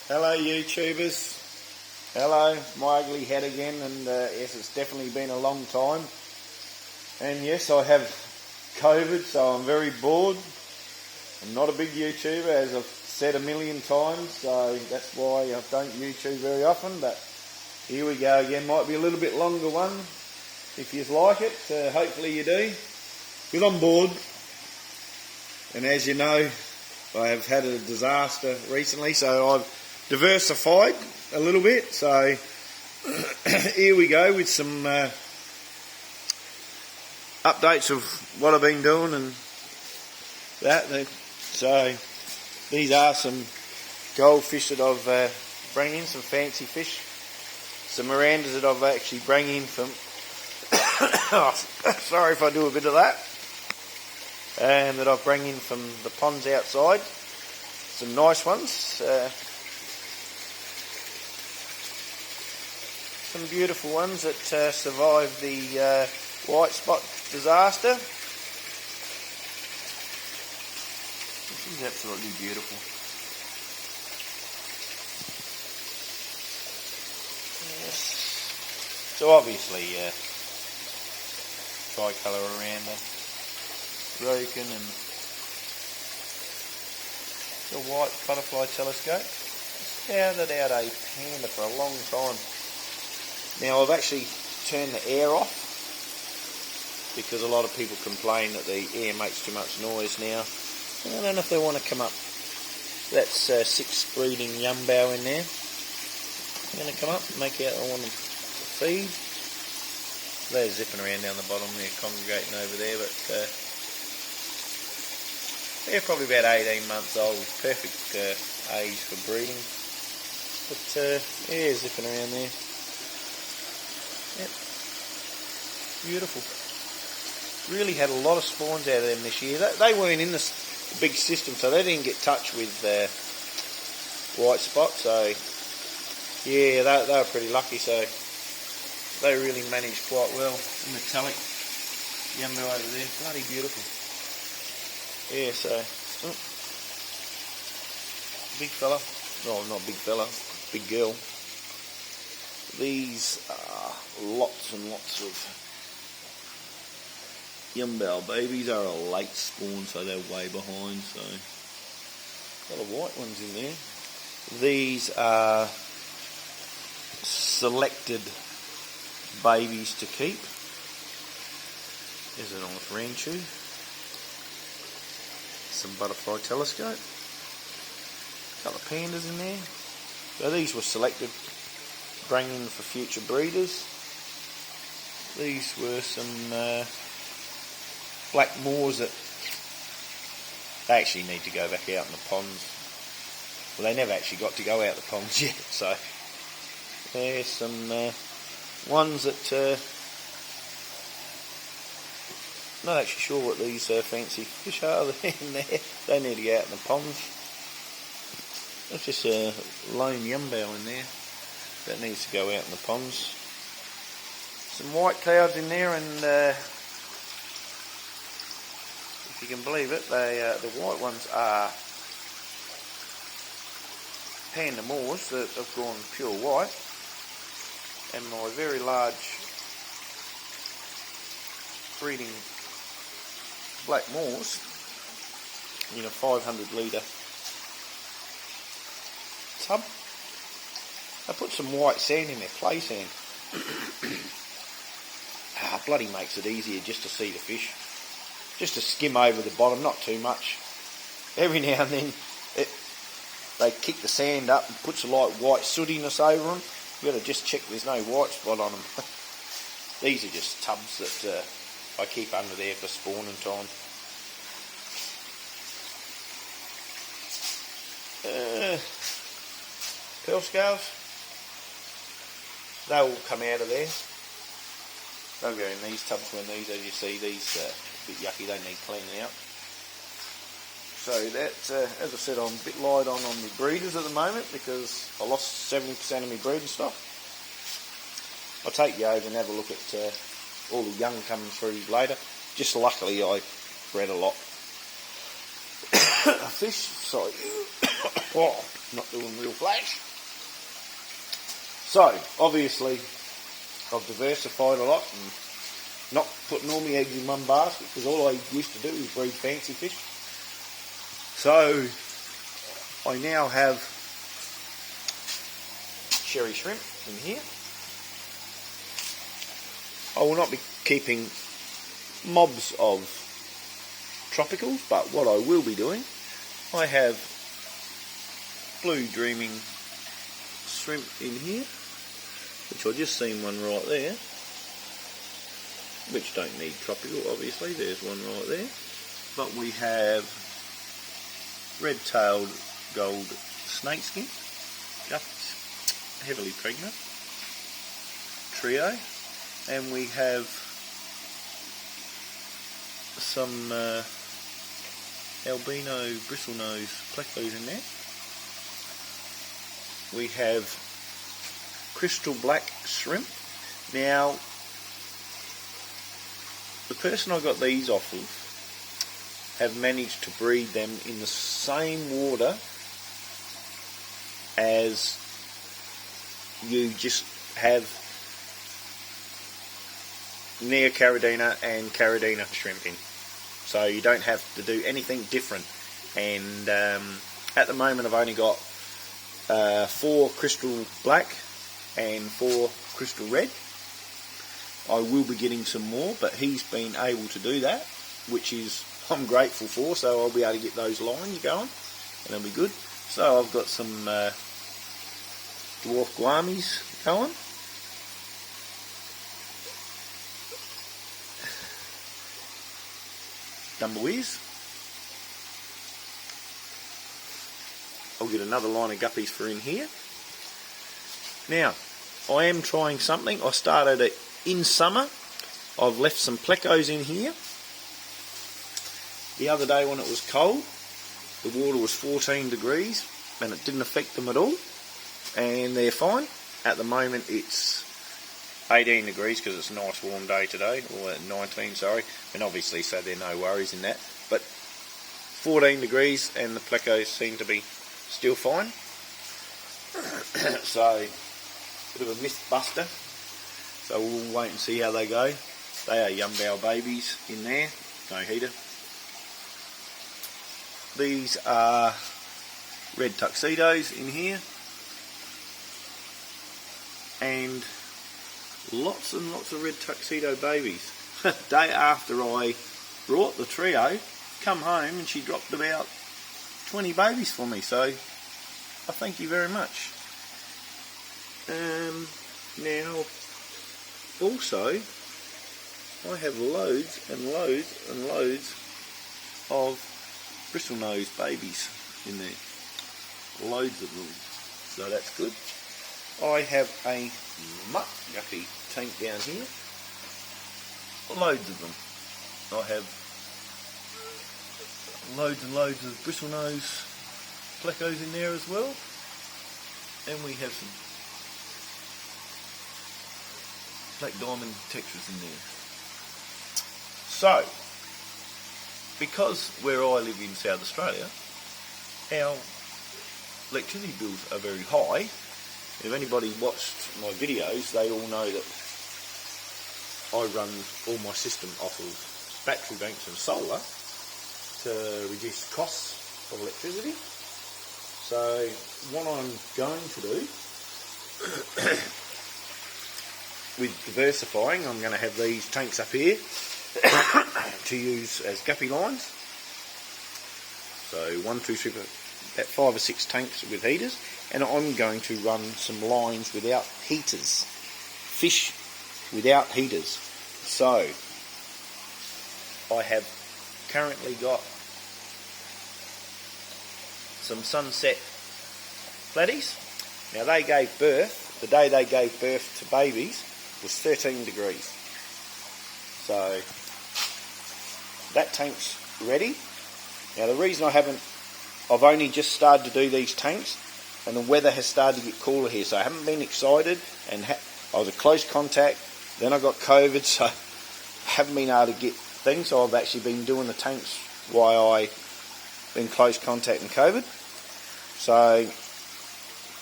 Hello YouTubers, hello, my ugly head again, and yes, it's definitely been a long time, and yes, I have COVID, so I'm very bored. I'm not a big YouTuber, as I've said a million times, so that's why I don't YouTube very often, but here we go again. Might be a little bit longer one, if you like it, hopefully you do, because I'm bored, and as you know, I have had a disaster recently, so I've diversified a little bit. So here we go with some updates of what I've been doing and that. So these are some goldfish that I've bring in, some fancy fish, some Mirandas that I've actually bring in from oh, sorry if I do a bit of that, and that I've bring in from the ponds outside. Some nice ones, some beautiful ones that survived the white spot disaster. This is absolutely beautiful. Yes. So obviously tricolour around the broken and the white butterfly telescope. Scouted out a panda for a long time. Now I've actually turned the air off because a lot of people complain that the air makes too much noise now. I don't know if they want to come up. That's 6 breeding yumbo in there. They're going to come up and make out I want them to feed. They're zipping around down the bottom, they're congregating over there, but they're probably about 18 months old, perfect age for breeding. But yeah, zipping around there. Yep, beautiful. Really had a lot of spawns out of them this year. They weren't in the big system, so they didn't get touched with white spot. So yeah, they were pretty lucky. So they really managed quite well. The metallic yumbo over there, bloody beautiful. Yeah, so big fella, no, not big fella, big girl. These are lots and lots of yumbo babies. Are a late spawn, so they're way behind. So a lot of white ones in there. These are selected babies to keep. There's a nice ranchu. Some butterfly telescope, a couple of pandas in there. So these were selected, bring in for future breeders. These were some black moors that they actually need to go back out in the ponds. Well, they never actually got to go out the ponds yet, so there's some ones that not actually sure what these fancy fish are in there. They need to go out in the ponds. That's just a lone yumbo in there that needs to go out in the ponds. Some white clouds in there, and if you can believe it, the white ones are panda moors that have gone pure white, and my very large breeding black moors in a 500 litre tub. I put some white sand in there, clay sand. Bloody makes it easier just to see the fish. Just to skim over the bottom, not too much. Every now and then they kick the sand up and puts a light white sootiness over them. You've got to just check there's no white spot on them. These are just tubs that I keep under there for spawning time. Pearl scales, they'll come out of there. They'll go in these tubs when these, as you see, these a bit yucky, they need cleaning out. So that, as I said, I'm a bit light on my breeders at the moment because I lost 70% of my breeding stock. I'll take you over and have a look at all the young coming through later. Just luckily I bred a lot of fish, sorry, Oh, not doing real flash. So, obviously, I've diversified a lot and not putting all my eggs in one basket, because all I used to do was breed fancy fish. So, I now have cherry shrimp in here. I will not be keeping mobs of tropicals, but what I will be doing, I have blue dreaming shrimp in here, which I just seen one right there, which don't need tropical, obviously. There's one right there. But we have red-tailed gold snakeskin, Guppies, heavily pregnant, trio, and we have some albino bristlenose plecos in there. We have crystal black shrimp. Now, the person I got these off of have managed to breed them in the same water as you just have Neocaridina and Caridina shrimp in. So you don't have to do anything different. And at the moment I've only got 4 crystal black and 4 crystal red. I will be getting some more, but he's been able to do that, which is I'm grateful for, so I'll be able to get those lines going and it'll be good. So I've got some dwarf guamis going. Dumbawees. I'll get another line of guppies for in here. Now, I am trying something. I started it in summer. I've left some plecos in here. The other day when it was cold, the water was 14 degrees and it didn't affect them at all. And they're fine. At the moment it's 18 degrees because it's a nice warm day today, or 19, sorry, and obviously so there are no worries in that, but 14 degrees and the plecos seem to be still fine. So, bit of a myth buster, so we'll wait and see how they go. They are Yumbow babies in there, no heater. These are red tuxedos in here, and lots and lots of red tuxedo babies. Day after I brought the trio, come home and she dropped about 20 babies for me, so I thank you very much. Now, also, I have loads and loads and loads of bristlenose babies in there. Loads of them, so that's good. I have a mutt guppy tank down here. Loads of them. I have loads and loads of bristlenose plecos in there as well. And we have some black diamond textures in there. So, because where I live in South Australia, our electricity bills are very high. If anybody watched my videos, they all know that I run all my system off of battery banks and solar to reduce the costs of electricity. So what I'm going to do with diversifying, I'm going to have these tanks up here to use as guppy lines. So 1, 2, 3, about 5 or 6 tanks with heaters, and I'm going to run some lines without heaters, fish without heaters. So I have currently got some sunset platies. Now they gave birth, the day they gave birth to babies was 13 degrees. So that tank's ready. Now the reason I've only just started to do these tanks, and the weather has started to get cooler here, so I haven't been excited, and I was a close contact, then I got COVID, so I haven't been able to get things, so I've actually been doing the tanks while I've been close contact and COVID. So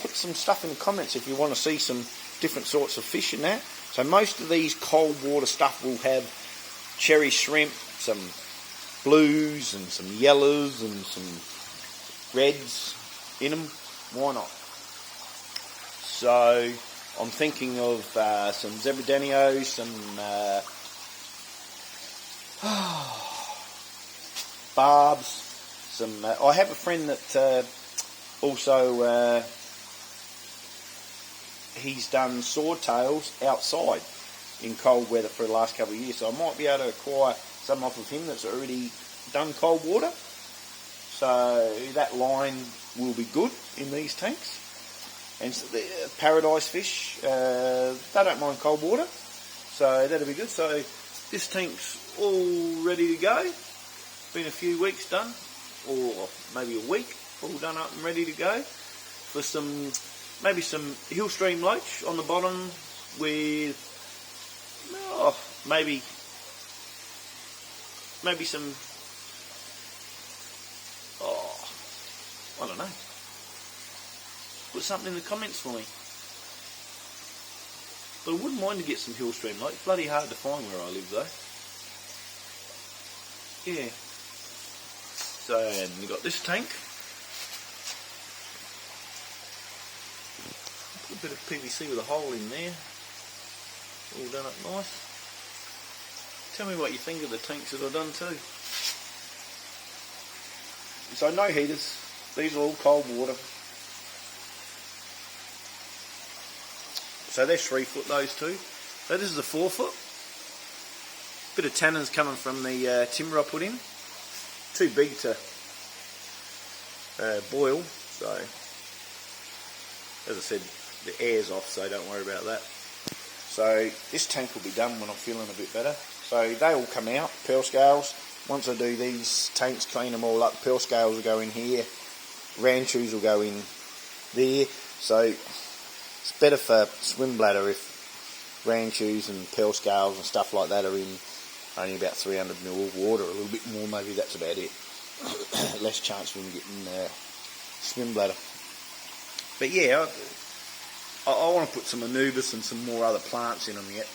put some stuff in the comments if you want to see some different sorts of fish in that. So most of these cold water stuff will have cherry shrimp, some blues and some yellows and some reds in them. Why not? So I'm thinking of some zebradenios, some barbs, some. I have a friend that also he's done swordtails outside in cold weather for the last couple of years, so I might be able to acquire some off of him that's already done cold water. So that line will be good in these tanks. And so the paradise fish, they don't mind cold water, so that'll be good. So this tank's all ready to go. Been a few weeks done, or maybe a week, all done up and ready to go. For some, maybe some hill stream loach on the bottom with, maybe some, I don't know. Put something in the comments for me. But I wouldn't mind to get some hill stream loach. Bloody hard to find where I live though. Yeah. So, and we've got this tank. Put a bit of PVC with a hole in there. All done up nice. Tell me what you think of the tanks that I've done too. So no heaters. These are all cold water. So they're 3 foot, those two. So this is a 4 foot. Bit of tannins coming from the timber I put in. Too big to boil. So, as I said, the air's off, so don't worry about that. So this tank will be done when I'm feeling a bit better. So they all come out, pearl scales. Once I do these tanks, clean them all up, pearl scales will go in here. Ranchus will go in there. So it's better for swim bladder if ranchus and pearl scales and stuff like that are in only about 300 ml of water, a little bit more, maybe that's about it. Less chance of them getting swim bladder. But yeah, I want to put some anubis and some more other plants in them yet.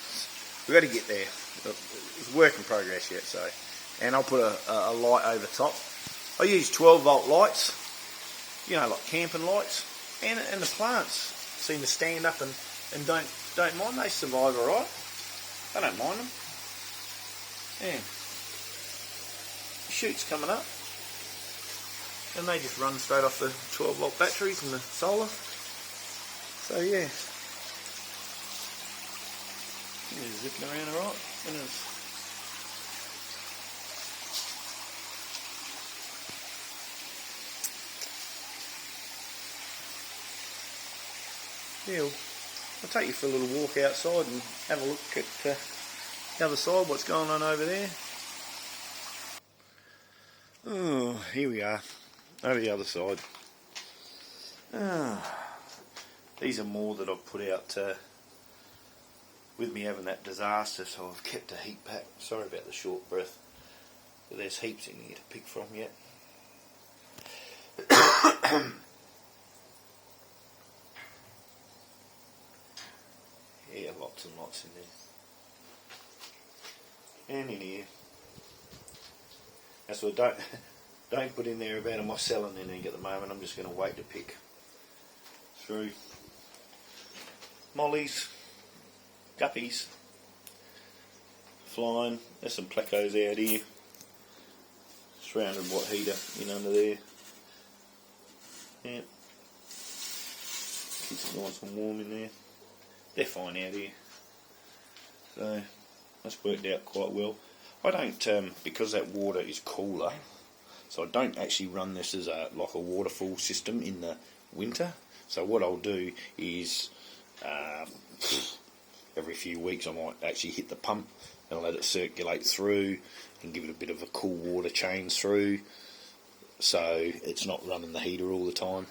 We've got to get there. It's a work in progress yet, so. And I'll put a light over top. I use 12 volt lights, you know, like camping lights, and the plants seem to stand up and don't mind. They survive alright. I don't mind them. Yeah. Shoots coming up. And they just run straight off the 12 volt battery from the solar. So yeah. Yeah, zipping around alright. Yeah, I'll take you for a little walk outside and have a look at the other side, what's going on over there. Oh, here we are, over the other side. These are more that I've put out with me having that disaster, so I've kept a heap pack. Sorry about the short breath, but there's heaps in here to pick from yet. Yeah, lots and lots in there. And in here. That's what don't put in there about am I selling anything at the moment. I'm just going to wait to pick through. Mollies, guppies, flying. There's some plecos out here. 300 watt heater in under there. Yeah. Keeps it nice and warm in there. They're fine out here, so that's worked out quite well. I don't, because that water is cooler, so I don't actually run this as like a waterfall system in the winter. So what I'll do is every few weeks I might actually hit the pump and let it circulate through and give it a bit of a cool water change through, so it's not running the heater all the time.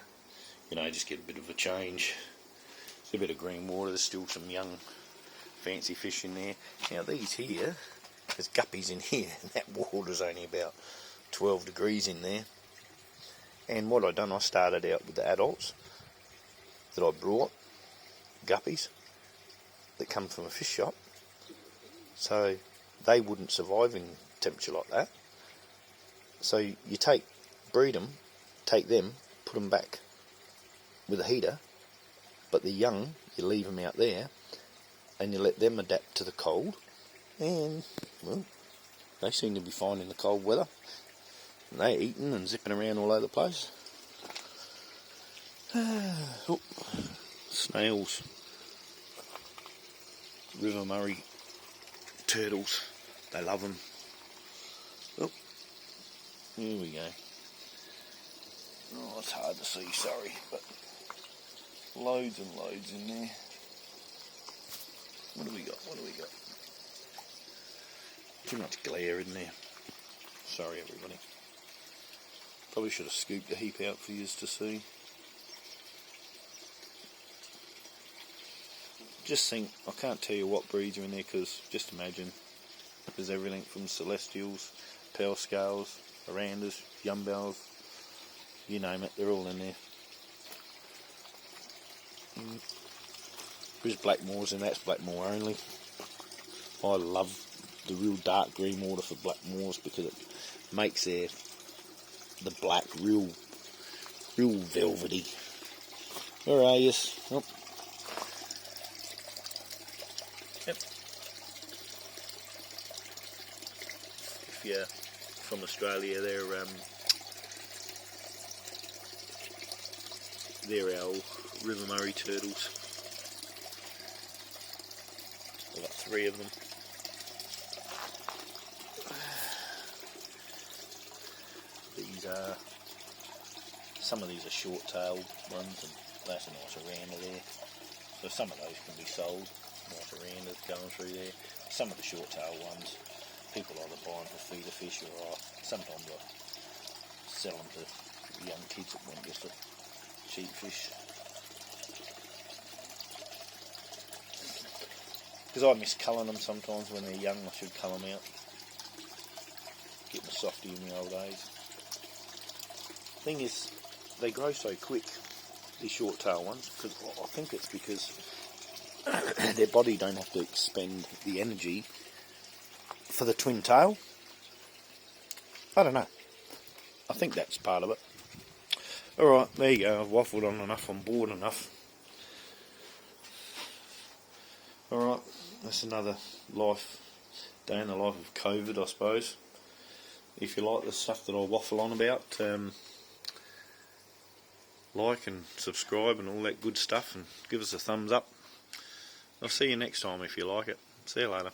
You know, just get a bit of a change. A bit of green water. There's still some young fancy fish in there. Now these here, there's guppies in here, and that water's only about 12 degrees in there. And what I done, I started out with the adults that I brought, guppies, that come from a fish shop. So they wouldn't survive in temperature like that. So you breed them, take them, put them back with a heater, but the young, you leave them out there, and you let them adapt to the cold, and, well, they seem to be fine in the cold weather. And they're eating and zipping around all over the place. Oh, snails. River Murray turtles. They love them. Oh, here we go. Oh, it's hard to see, sorry, but loads and loads in there. What do we got? Too much glare in there. Sorry, everybody. Probably should have scooped a heap out for you to see. Just think, I can't tell you what breeds are in there, because just imagine, there's everything from celestials, pearl scales, orandas, yumbels, you name it, they're all in there. There's blackmores, and that's blackmore only. I love the real dark green water for blackmores because it makes the black real velvety. Where are you? Oh. Yep. If you're from Australia, they're our River Murray turtles. I've got 3 of them. Some of these are short-tailed ones, and that's a nice oranda there. So some of those can be sold. Nice orandas going through there. Some of the short-tailed ones, people either buy them for feeder fish, or sometimes I sell them to young kids that want just a cheap fish. Because I miss culling them sometimes when they're young. I should cull them out. Get them softy in the old days. Thing is, they grow so quick, these short tail ones, because I think it's because their body don't have to expend the energy for the twin tail. I don't know. I think that's part of it. Alright, there you go. I've waffled on enough. I'm bored enough. Alright, that's another day in the life of COVID, I suppose. If you like the stuff that I waffle on about, like and subscribe and all that good stuff, and give us a thumbs up. I'll see you next time if you like it. See you later.